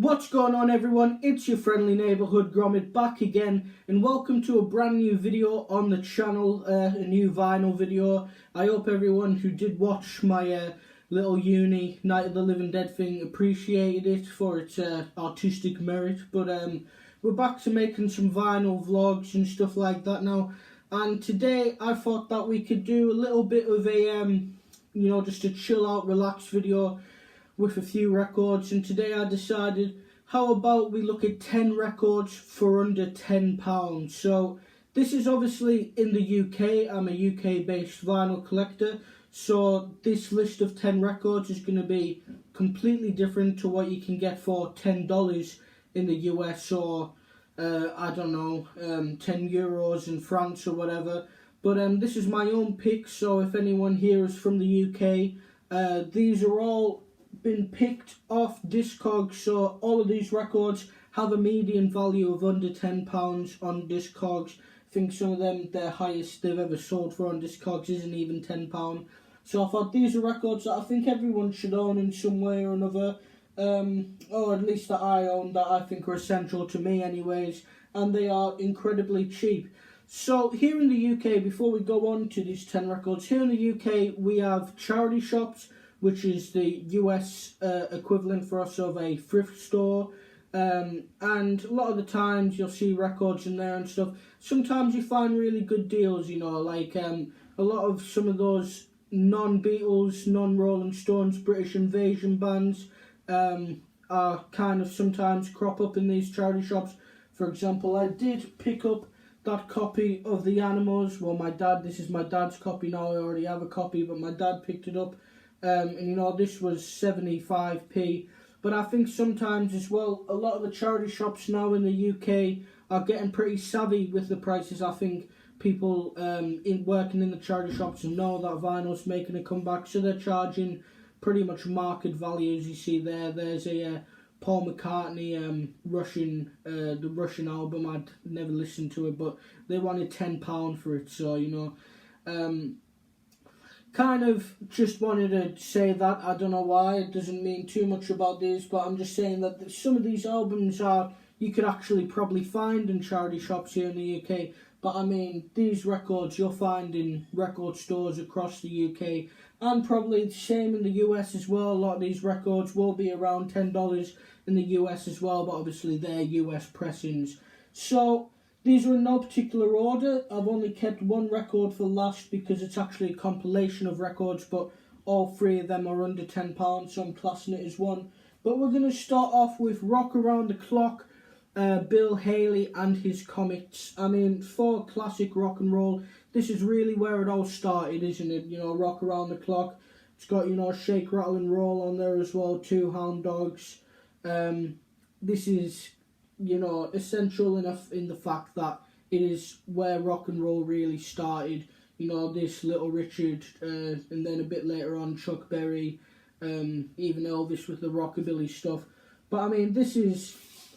What's going on, everyone? It's your friendly neighbourhood Gromit back again, and welcome to a brand new video on the channel, a new vinyl video. I hope everyone who did watch my little uni Night of the Living Dead thing appreciated it for its artistic merit. But we're back to making some vinyl vlogs and stuff like that now, and today I thought that we could do a little bit of a just a chill out, relaxed video with a few records. And today I decided, how about we look at 10 records for under £10. So this is obviously in the UK. I'm a UK based vinyl collector, so this list of 10 records is going to be completely different to what you can get for $10 in the US, or I don't know, €10 in France or whatever. But this is my own pick, so if anyone here is from the UK, these are all been picked off Discogs, so all of these records have a median value of under £10 on Discogs. I think some of them, their highest they've ever sold for on Discogs isn't even £10. So I thought these are records that I think everyone should own in some way or another, or at least that I own, that I think are essential to me anyways, and they are incredibly cheap. So here in the UK, before we go on to these 10 records, here in the UK we have charity shops, which is the US equivalent for us of a thrift store. And a lot of the times you'll see records in there and stuff. Sometimes you find really good deals, like a lot of some of those non-Beatles, non-Rolling Stones, British invasion bands are kind of sometimes crop up in these charity shops. For example, I did pick up that copy of The Animals. Well, this is my dad's copy now. I already have a copy, but my dad picked it up. And this was 75p. But I think sometimes as well, a lot of the charity shops now in the UK are getting pretty savvy with the prices. I think people working in the charity shops know that vinyl's making a comeback, so they're charging pretty much market value. As you see there, there's a Paul McCartney the Russian album. I'd never listened to it, but they wanted £10 for it, so kind of just wanted to say that. I don't know why, it doesn't mean too much about these, but I'm just saying that some of these albums you could actually probably find in charity shops here in the UK. But I mean, these records you'll find in record stores across the UK, and probably the same in the US as well. A lot of these records will be around $10 in the US as well, but obviously they're US pressings. So these are in no particular order. I've only kept one record for last because it's actually a compilation of records, but all three of them are under £10, so I'm classing it as one. But we're going to start off with Rock Around the Clock, Bill Haley and his Comets. I mean, for classic rock and roll, this is really where it all started, isn't it? Rock Around the Clock. It's got, Shake, Rattle and Roll on there as well, Two Hound Dogs. This is essential enough in the fact that it is where rock and roll really started. This Little Richard, and then a bit later on Chuck Berry, even Elvis with the rockabilly stuff. But I mean,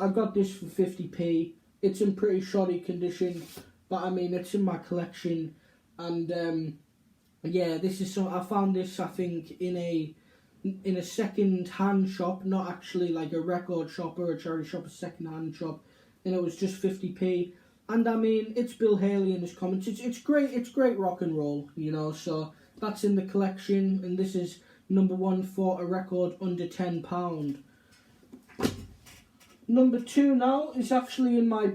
I got this for 50p. It's in pretty shoddy condition, but I mean, it's in my collection. And I found this, I think, in a second-hand shop, not actually like a record shop or a charity shop, a second-hand shop, and it was just 50p. And I mean, it's Bill Haley and his Comets. It's great rock and roll, so that's in the collection, and this is number one for a record under £10. Number two now is actually in my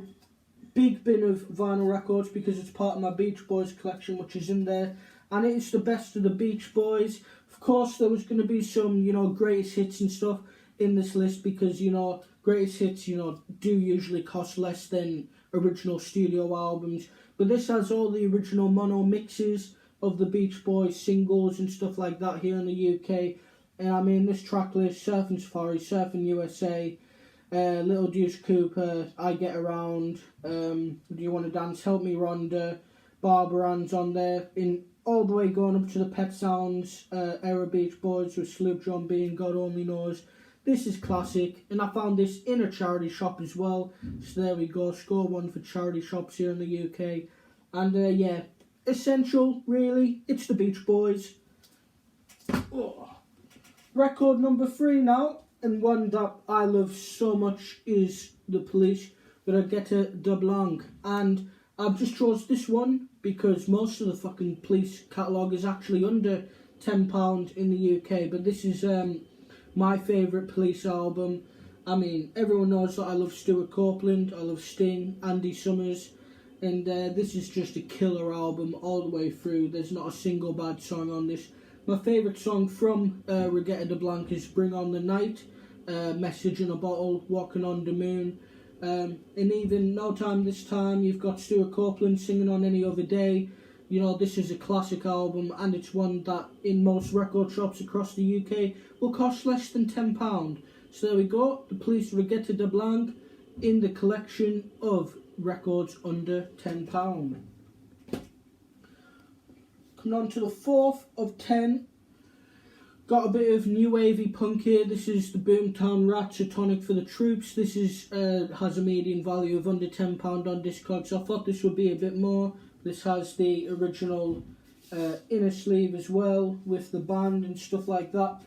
big bin of vinyl records because it's part of my Beach Boys collection, which is in there, and it's the best of the Beach Boys. Of course, there was going to be some, greatest hits and stuff in this list because, greatest hits, do usually cost less than original studio albums. But this has all the original mono mixes of the Beach Boys singles and stuff like that here in the UK. And I mean, this track list, Surfing Safari, Surfing USA, Little Deuce Cooper, I Get Around, Do You Want to Dance, Help Me Rhonda, Barbara Ann's on there, all the way going up to the Pet Sounds era Beach Boys with Sloop John B and God Only Knows. This is classic, and I found this in a charity shop as well. So there we go, score one for charity shops here in the UK. And essential, really, it's the Beach Boys. Oh. Record number 3 now. and one that I love so much is The Police with Reggatta de Blanc. And I've just chose this one because most of the fucking Police catalogue is actually under £10 in the UK. But this is my favourite Police album. I mean, everyone knows that I love Stuart Copeland, I love Sting, Andy Summers, and this is just a killer album all the way through. There's not a single bad song on this. My favourite song from Reggatta de Blanc is Bring On The Night, Message in a Bottle, Walking on the Moon, and even No Time This Time. You've got Stuart Copeland singing on Any Other Day. You know, this is a classic album, and it's one that in most record shops across the UK will cost less than £10. So there we go, The Police Reggatta de Blanc in the collection of records under £10. Coming on to the fourth of 10. Got a bit of new wavy punk here. This is the Boomtown Rats, A Tonic for the Troops. This is has a median value of under £10 on Discogs. So I thought this would be a bit more. This has the original inner sleeve as well with the band and stuff like that.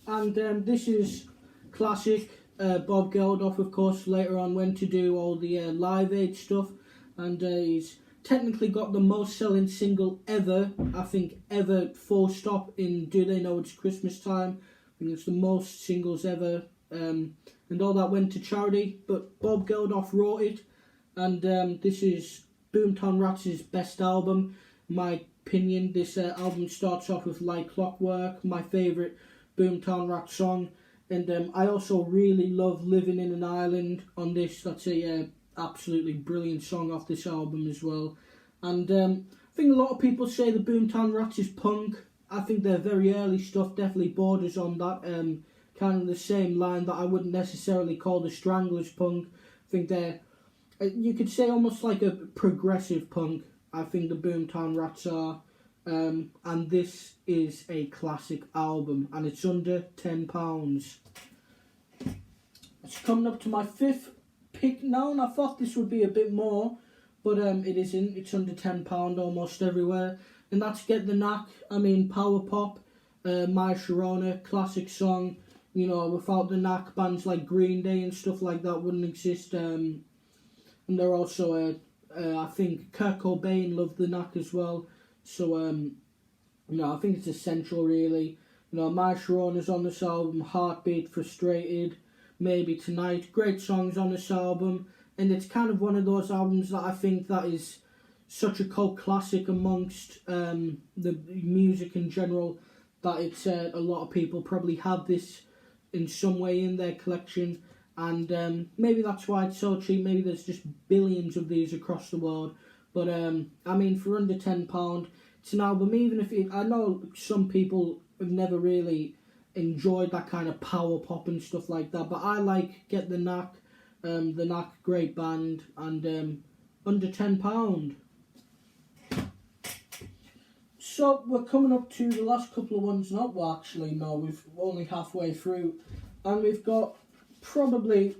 And this is classic. Bob Geldof, of course, later on went to do all the Live Aid stuff, and he's technically got the most selling single ever, I think, ever, full stop, in Do They Know It's Christmas Time. I think it's the most singles ever, and all that went to charity, but Bob Geldof wrote it, and this is Boomtown Rats' best album. In my opinion, this album starts off with Like Clockwork, my favourite Boomtown Rats song. And I also really love Living in an Island on this. That's a absolutely brilliant song off this album as well. And I think a lot of people say the Boomtown Rats is punk. I think their very early stuff definitely borders on that. Kind of the same line that I wouldn't necessarily call the Stranglers punk. I think they're, you could say, almost like a progressive punk. I think the Boomtown Rats are. And this is a classic album, and it's under £10. It's coming up to my fifth pick now, and I thought this would be a bit more, but it isn't. It's under £10 almost everywhere, and that's Get the Knack. I mean, power pop, My Sharona, classic song. You know, without the Knack, bands like Green Day and stuff like that wouldn't exist. And they're also, I think Kurt Cobain loved the Knack as well. So, you know, I think it's essential, really. You know, My Sharona's on this album, Heartbeat, Frustrated, Maybe Tonight. Great songs on this album. And it's kind of one of those albums that I think that is such a cult classic amongst the music in general, that it's a lot of people probably have this in some way in their collection. And maybe that's why it's so cheap. Maybe there's just billions of these across the world. But, I mean, for under £10, it's an album, even if I know some people have never really enjoyed that kind of power pop and stuff like that, but I like Get the Knack, great band, and under £10. So, we're coming up to the last couple of ones now. Well, actually, no, we're only halfway through, and we've got probably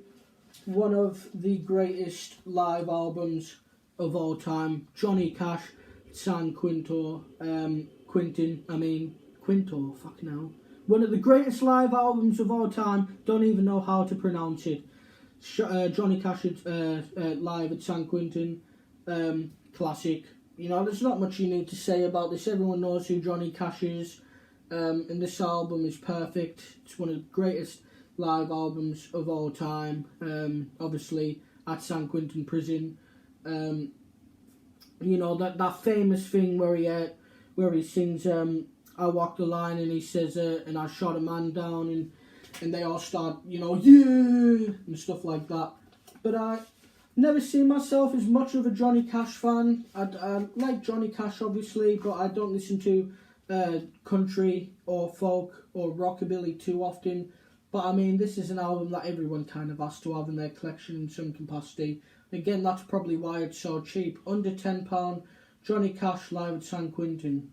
one of the greatest live albums of all time, Johnny Cash, San Quinto, Quinto, fucking hell. One of the greatest live albums of all time, don't even know how to pronounce it. Johnny Cash live at San Quentin, classic. You know, there's not much you need to say about this. Everyone knows who Johnny Cash is, and this album is perfect. It's one of the greatest live albums of all time, obviously at San Quentin Prison. You know, that famous thing where he sings I Walk the Line, and he says and I shot a man down, and they all start, you know, yeah, and stuff like that. But I never see myself as much of a Johnny Cash fan. I like Johnny Cash, obviously, but I don't listen to country or folk or rockabilly too often. But I mean, this is an album that everyone kind of has to have in their collection in some capacity. Again, that's probably why it's so cheap. Under £10, Johnny Cash live at San Quentin.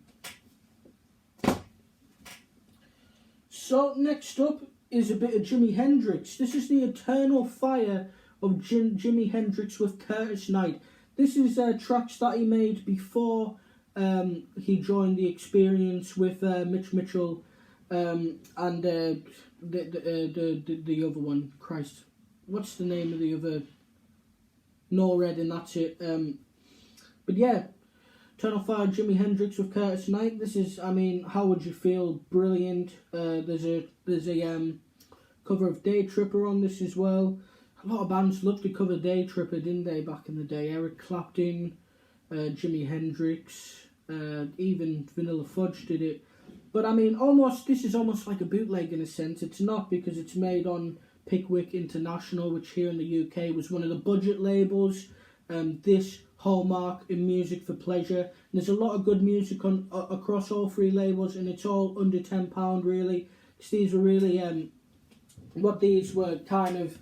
So, next up is a bit of Jimi Hendrix. This is the Eternal Fire of Jimi Hendrix with Curtis Knight. This is tracks that he made before he joined The Experience with Mitch Mitchell. And the other one. Christ, what's the name of the other? No Red, and that's it. But yeah, Eternal Fire, Jimi Hendrix with Curtis Knight. This is, I mean, how would you feel? Brilliant. There's a cover of Day Tripper on this as well. A lot of bands loved to cover Day Tripper, didn't they, back in the day? Eric Clapton, Jimi Hendrix, even Vanilla Fudge did it. But I mean, this is almost like a bootleg in a sense. It's not, because it's made on Pickwick International, which here in the UK was one of the budget labels. This Hallmark in Music for Pleasure. And there's a lot of good music on across all three labels, and it's all under £10 really. Because these were really what these were kind of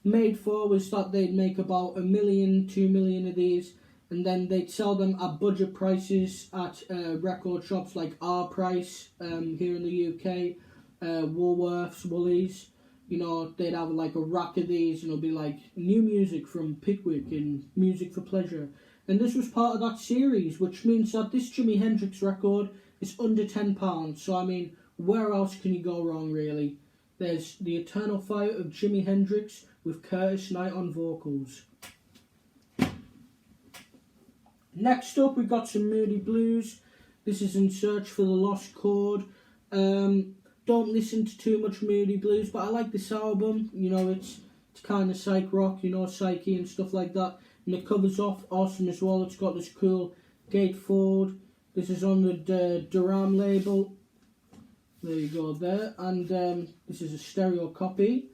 made for was that they'd make about 1 million, 2 million of these, and then they'd sell them at budget prices at record shops like Our Price here in the UK, Woolworths, Woolies. You know, they'd have like a rack of these, you know, be like new music from Pickwick and Music for Pleasure. And this was part of that series, which means that this Jimi Hendrix record is under £10. So, I mean, where else can you go wrong, really? There's The Eternal Fire of Jimi Hendrix with Curtis Knight on vocals. Next up, we've got some Moody Blues. This is In Search for the Lost Chord. Don't listen to too much Moody Blues, but I like this album. You know, it's kind of psych rock, you know, psyche and stuff like that. And the cover's awesome as well. It's got this cool gatefold. This is on the Duram label. There you go there. And this is a stereo copy.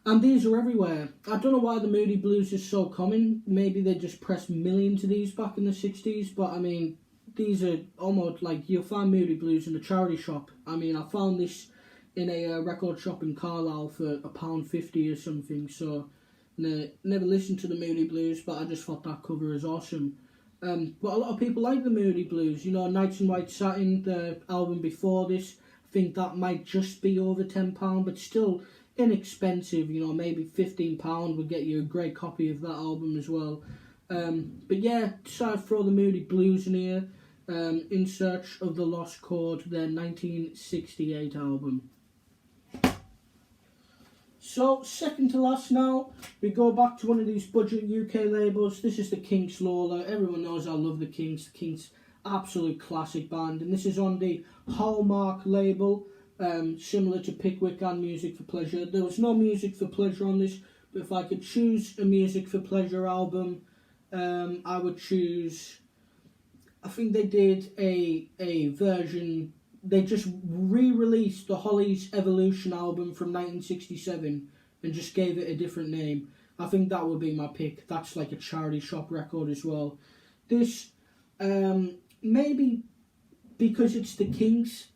And these are everywhere. I don't know why the Moody Blues is so common. Maybe they just pressed millions of these back in the 60s. But I mean, these are almost like you'll find Moody Blues in a charity shop. I mean, I found this in a record shop in Carlisle for £1.50 or something. So, never listened to the Moody Blues, but I just thought that cover is awesome. But a lot of people like the Moody Blues. You know, Nights in White Satin, the album before this, I think that might just be over £10, but still inexpensive. You know, maybe £15 would get you a great copy of that album as well. But yeah, decided to throw the Moody Blues in here. In Search of the Lost Chord, their 1968 album. So, second to last now, we go back to one of these budget UK labels. This is the Kinks Lola. Everyone knows I love the Kinks. The Kinks, absolute classic band. And this is on the Hallmark label, similar to Pickwick and Music for Pleasure. There was no Music for Pleasure on this, but if I could choose a Music for Pleasure album, I would choose... I think they did a version... They just re-released the Hollies Evolution album from 1967 and just gave it a different name. I think that would be my pick. That's like a charity shop record as well. This, maybe because it's the Kinks,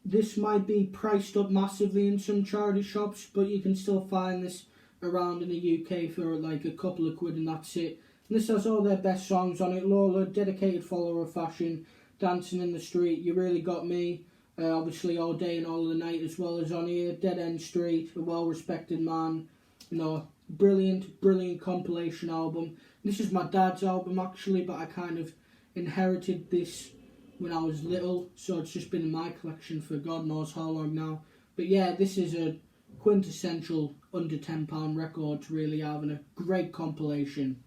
this might be priced up massively in some charity shops, but you can still find this around in the UK for like a couple of quid and that's it. And this has all their best songs on it. Lola, Dedicated Follower of Fashion, Dancing in the Street, You Really Got Me, obviously All Day and All of the Night as well as on here, Dead End Street, A Well-Respected Man, you know, brilliant compilation album. This is my dad's album actually, but I kind of inherited this when I was little, so it's just been in my collection for God knows how long now. But yeah, this is a quintessential under £10 record to really have, and a great compilation.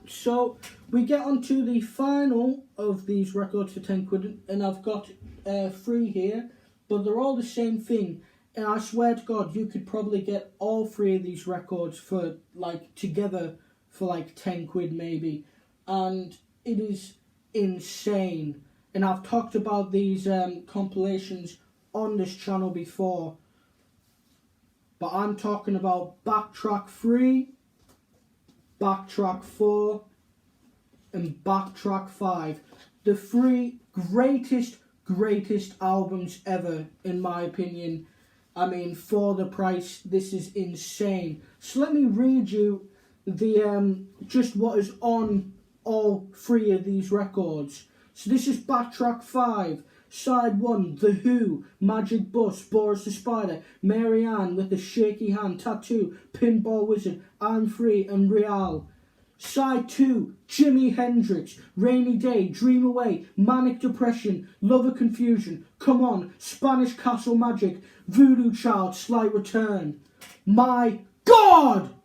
So, we get on to the final of these records for 10 quid, and I've got 3 here, but they're all the same thing. And I swear to God, you could probably get all 3 of these records for, like, together for, like, 10 quid maybe. And it is insane. And I've talked about these compilations on this channel before. But I'm talking about Backtrack 3, Backtrack 4, and Backtrack 5. The 3 greatest albums ever, in my opinion. I mean, for the price, this is insane. So let me read you the just what is on all 3 of these records. So this is Backtrack 5. Side 1, The Who, Magic Bus, Boris the Spider, Marianne with the Shaky Hand, Tattoo, Pinball Wizard, I'm Free, and Real. Side 2, Jimi Hendrix, Rainy Day, Dream Away, Manic Depression, Lover Confusion, Come On, Spanish Castle Magic, Voodoo Child, Slight Return. My God!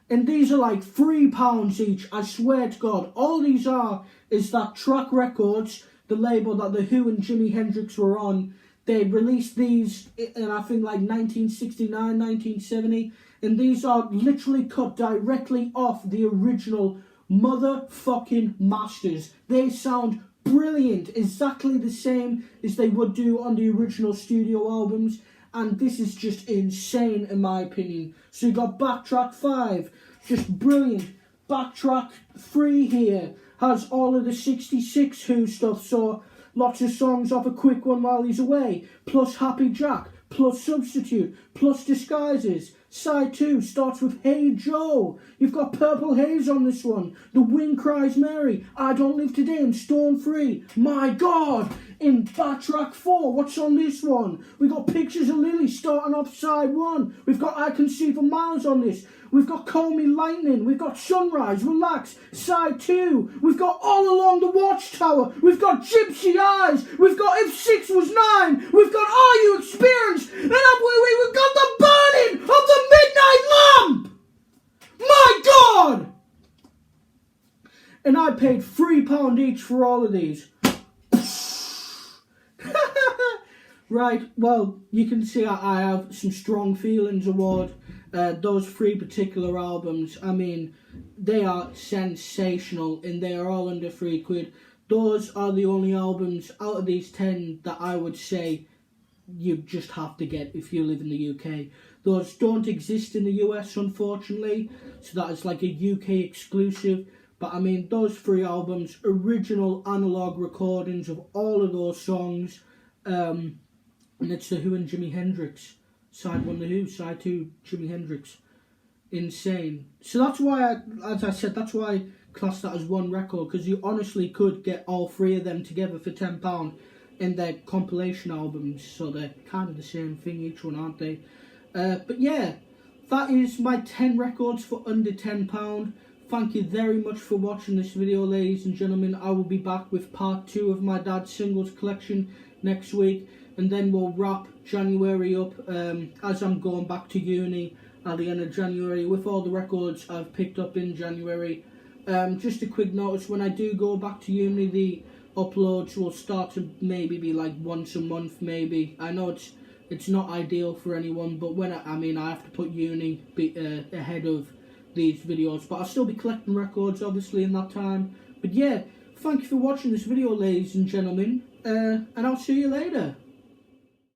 And these are like £3 each, I swear to God. All these are is that Track Records, the label that The Who and Jimi Hendrix were on, they released these in I think like 1969, 1970. And these are literally cut directly off the original motherfucking masters. They sound brilliant, exactly the same as they would do on the original studio albums. And this is just insane in my opinion. So you got Backtrack 5, just brilliant. Backtrack 3 here has all of the 66 Who stuff, so lots of songs off A Quick One While He's Away, plus Happy Jack, plus Substitute, plus Disguises. Side 2 starts with Hey Joe. You've got Purple Haze on this one. The Wind Cries Mary, I Don't Live Today, and Stone Free. My God! In Backtrack 4, what's on this one? We've got Pictures of Lily starting off side 1. We've got I Can See for Miles on this. We've got Call Me Lightning. We've got Sunrise, Relax, side 2. We've got All Along the Watchtower. We've got Gypsy Eyes. We've got If 6 Was 9. We've got Are You Experienced? And we've got The Burning of the Midnight Lamp. My God! And I paid £3 each for all of these. Right, well, you can see I have some strong feelings toward those 3 particular albums. I mean, they are sensational and they are all under £3. Those are the only albums out of these 10 that I would say you just have to get if you live in the UK. Those don't exist in the US, unfortunately, so that is like a UK exclusive. But I mean, those 3 albums, original analog recordings of all of those songs, and it's The Who and Jimi Hendrix. Side 1 The Who, side 2 Jimi Hendrix. Insane. So that's why, as I said, that's why I class that as one record, because you honestly could get all 3 of them together for £10 in their compilation albums. So they're kind of the same thing, each one, aren't they? But yeah, that is my 10 records for under £10. Thank you very much for watching this video, ladies and gentlemen. I will be back with part 2 of my dad's singles collection next week. And then we'll wrap January up as I'm going back to uni at the end of January with all the records I've picked up in January. Just a quick notice, when I do go back to uni, the uploads will start to maybe be like once a month maybe. I know it's not ideal for anyone, but when I have to put uni ahead of these videos, but I'll still be collecting records obviously in that time. But yeah, thank you for watching this video, ladies and gentlemen, and I'll see you later.